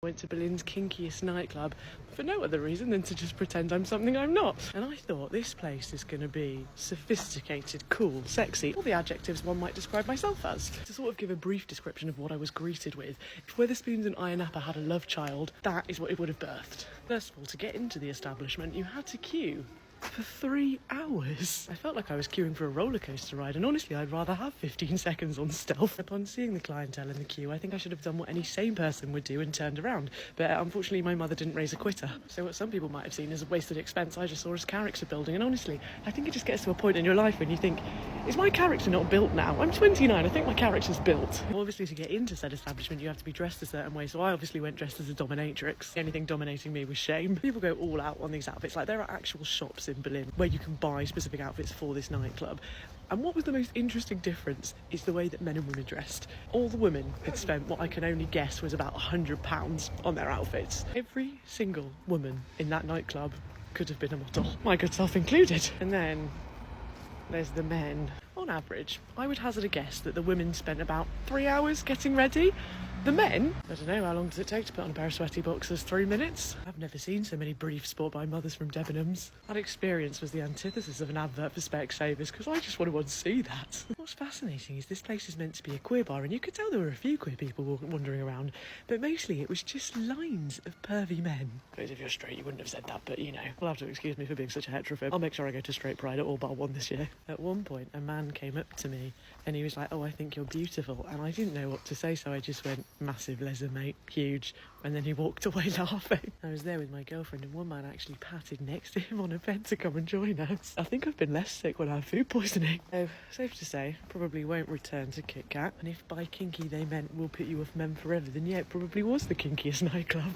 Went to Berlin's kinkiest nightclub for no other reason than to just pretend I'm something I'm not. And I thought this place is going to be sophisticated, cool, sexy, all the adjectives one might describe myself as. To sort of give a brief description of what I was greeted with, if Wetherspoons and Iron Apple had a love child, that is what it would have birthed. First of all, to get into the establishment, you had to queue for 3 hours. I felt like I was queuing for a roller coaster ride, and honestly I'd rather have 15 seconds on stealth. Upon seeing the clientele in the queue, I think I should have done what any sane person would do and turned around, but unfortunately my mother didn't raise a quitter. So what some people might have seen as a wasted expense, I just saw as character building. And honestly, I think it just gets to a point in your life when you think, is my character not built now? I'm 29, I think my character's built. Obviously to get into said establishment you have to be dressed a certain way, so I obviously went dressed as a dominatrix. The only thing dominating me was shame. People go all out on these outfits, like there are actual shops in Berlin where you can buy specific outfits for this nightclub. And what was the most interesting difference is the way that men and women dressed. All the women had spent what I can only guess was about £100 on their outfits. Every single woman in that nightclub could have been a model, my good self included. And then there's the men. On average, I would hazard a guess that the women spent about 3 hours getting ready. The men, I don't know, how long does it take to put on a pair of sweaty boxers? 3 minutes? I've never seen so many briefs bought by mothers from Debenhams. That experience was the antithesis of an advert for Specsavers, because I just want to unsee that. What's fascinating is this place is meant to be a queer bar, and you could tell there were a few queer people wandering around, but mostly it was just lines of pervy men. Because if you're straight, you wouldn't have said that, but you know, you'll have to excuse me for being such a heterophobe. I'll make sure I go to Straight Pride at all bar one this year. At one point, a man came up to me, and he was like, "Oh, I think you're beautiful," and I didn't know what to say, so I just went, "Massive leather, mate, huge," and then he walked away laughing. I was there with my girlfriend, and one man actually patted next to him on a bed to come and join us. I think I've been less sick when I have food poisoning. So, safe to say, probably won't return to KitKat, and if by kinky they meant we'll put you off men forever, then yeah, it probably was the kinkiest nightclub.